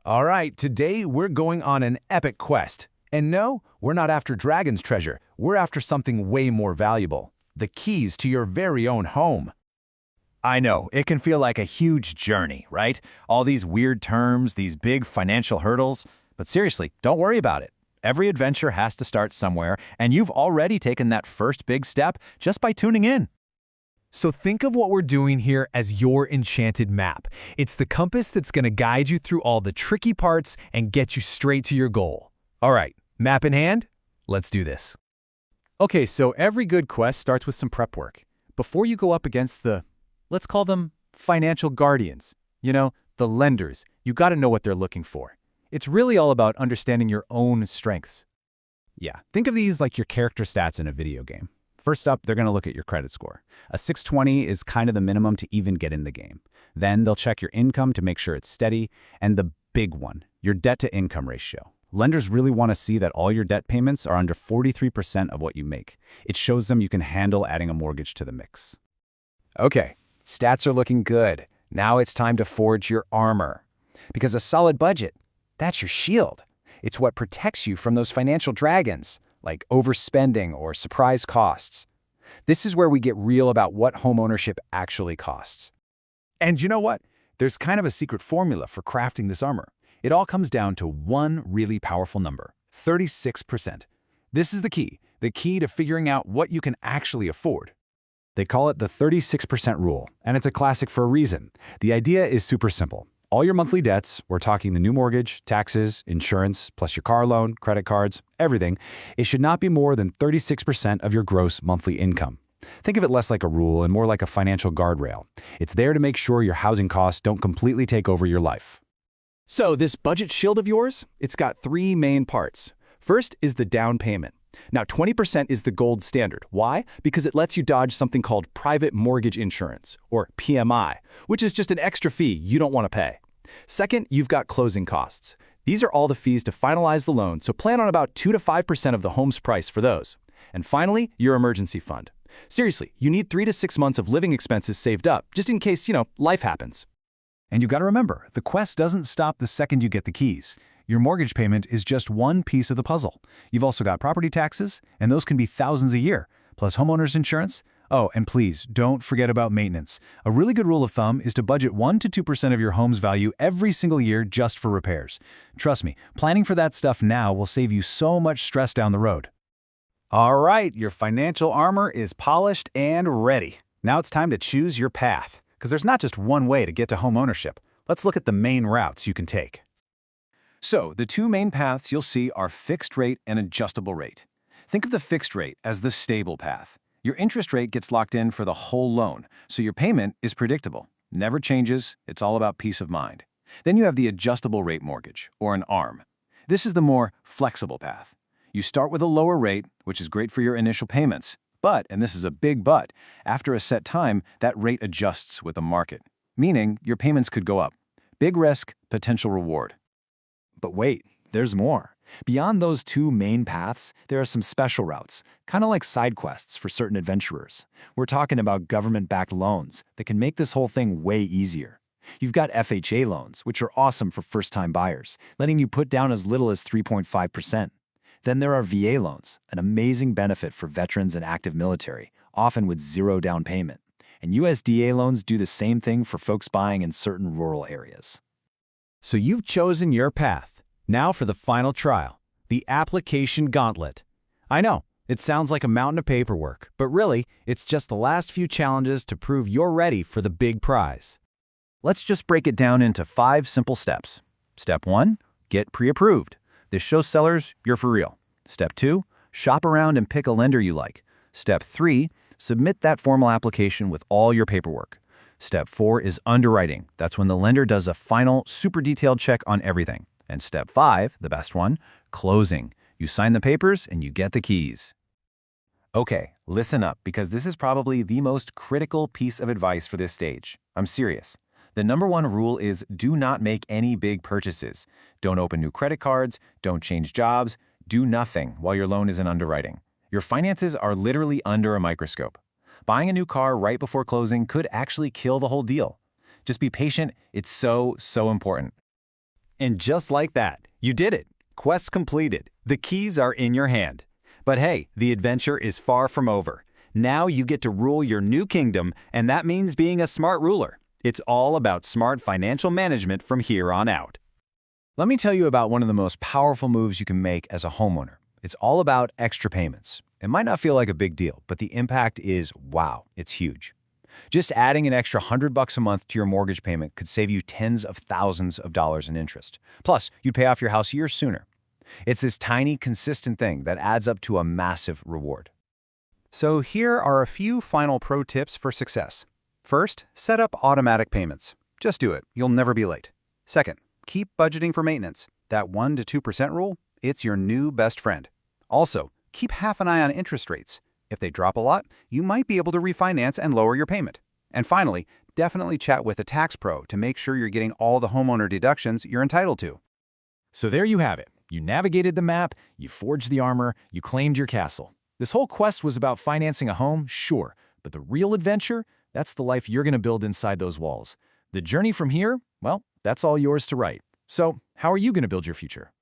All right, today we're going on an epic quest. And no, we're not after Dragon's treasure. We're after something way more valuable. The keys to your very own home. I know, it can feel like a huge journey, right? All these weird terms, these big financial hurdles. But seriously, don't worry about it. Every adventure has to start somewhere, and you've already taken that first big step just by tuning in. So think of what we're doing here as your enchanted map. It's the compass that's going to guide you through all the tricky parts and get you straight to your goal. All right, map in hand? Let's do this. Okay, so every good quest starts with some prep work. Before you go up against let's call them financial guardians, the lenders, you got to know what they're looking for. It's really all about understanding your own strengths. Yeah, think of these like your character stats in a video game. First up, they're going to look at your credit score. A 620 is kind of the minimum to even get in the game. Then they'll check your income to make sure it's steady, and the big one, your debt-to-income ratio. Lenders really want to see that all your debt payments are under 43% of what you make. It shows them you can handle adding a mortgage to the mix. Okay, stats are looking good. Now it's time to forge your armor. Because a solid budget, that's your shield. It's what protects you from those financial dragons, like overspending or surprise costs. This is where we get real about what homeownership actually costs. And you know what? There's kind of a secret formula for crafting this armor. It all comes down to one really powerful number, 36%. This is the key to figuring out what you can actually afford. They call it the 36% rule, and it's a classic for a reason. The idea is super simple. All your monthly debts, we're talking the new mortgage, taxes, insurance, plus your car loan, credit cards, everything, it should not be more than 36% of your gross monthly income. Think of it less like a rule and more like a financial guardrail. It's there to make sure your housing costs don't completely take over your life. So this budget shield of yours, it's got three main parts. First is the down payment. Now, 20% is the gold standard. Why? Because it lets you dodge something called private mortgage insurance, or PMI, which is just an extra fee you don't want to pay. Second, you've got closing costs. These are all the fees to finalize the loan, so plan on about 2 to 5% of the home's price for those. And finally, your emergency fund. Seriously, you need 3 to 6 months of living expenses saved up, just in case, life happens. And you got to remember, the quest doesn't stop the second you get the keys. Your mortgage payment is just one piece of the puzzle. You've also got property taxes, and those can be thousands a year, plus homeowner's insurance. Oh, and please, don't forget about maintenance. A really good rule of thumb is to budget 1 to 2% of your home's value every single year just for repairs. Trust me, planning for that stuff now will save you so much stress down the road. All right, your financial armor is polished and ready. Now it's time to choose your path, because there's not just one way to get to homeownership. Let's look at the main routes you can take. So, the two main paths you'll see are fixed rate and adjustable rate. Think of the fixed rate as the stable path. Your interest rate gets locked in for the whole loan, so your payment is predictable. Never changes, it's all about peace of mind. Then you have the adjustable rate mortgage, or an ARM. This is the more flexible path. You start with a lower rate, which is great for your initial payments. But, and this is a big but, after a set time, that rate adjusts with the market, meaning your payments could go up. Big risk, potential reward. But wait, there's more. Beyond those two main paths, there are some special routes, kind of like side quests for certain adventurers. We're talking about government-backed loans that can make this whole thing way easier. You've got FHA loans, which are awesome for first-time buyers, letting you put down as little as 3.5%. Then there are VA loans, an amazing benefit for veterans and active military, often with zero down payment. And USDA loans do the same thing for folks buying in certain rural areas. So you've chosen your path. Now for the final trial, the application gauntlet. I know, it sounds like a mountain of paperwork, but really, it's just the last few challenges to prove you're ready for the big prize. Let's just break it down into 5 simple steps. Step 1, get pre-approved. This shows sellers you're for real. Step 2, shop around and pick a lender you like. Step 3, submit that formal application with all your paperwork. Step 4 is underwriting. That's when the lender does a final, super detailed check on everything. And step 5, the best one, closing. You sign the papers and you get the keys. Okay, listen up, because this is probably the most critical piece of advice for this stage. I'm serious. The number one rule is do not make any big purchases. Don't open new credit cards, don't change jobs, do nothing while your loan is in underwriting. Your finances are literally under a microscope. Buying a new car right before closing could actually kill the whole deal. Just be patient, it's so important. And just like that, you did it. Quest completed. The keys are in your hand. But hey, the adventure is far from over. Now you get to rule your new kingdom, and that means being a smart ruler. It's all about smart financial management from here on out. Let me tell you about one of the most powerful moves you can make as a homeowner. It's all about extra payments. It might not feel like a big deal, but the impact is, wow, it's huge. Just adding an extra $100 a month to your mortgage payment could save you tens of thousands of dollars in interest. Plus, you'd pay off your house years sooner. It's this tiny, consistent thing that adds up to a massive reward. So here are a few final pro tips for success. First, set up automatic payments. Just do it. You'll never be late. Second, keep budgeting for maintenance. That 1 to 2% rule, it's your new best friend. Also, keep half an eye on interest rates. If they drop a lot, you might be able to refinance and lower your payment. And finally, definitely chat with a tax pro to make sure you're getting all the homeowner deductions you're entitled to. So there you have it. You navigated the map, you forged the armor, you claimed your castle. This whole quest was about financing a home, sure, but the real adventure, that's the life you're going to build inside those walls. The journey from here, well, that's all yours to write. So, how are you going to build your future?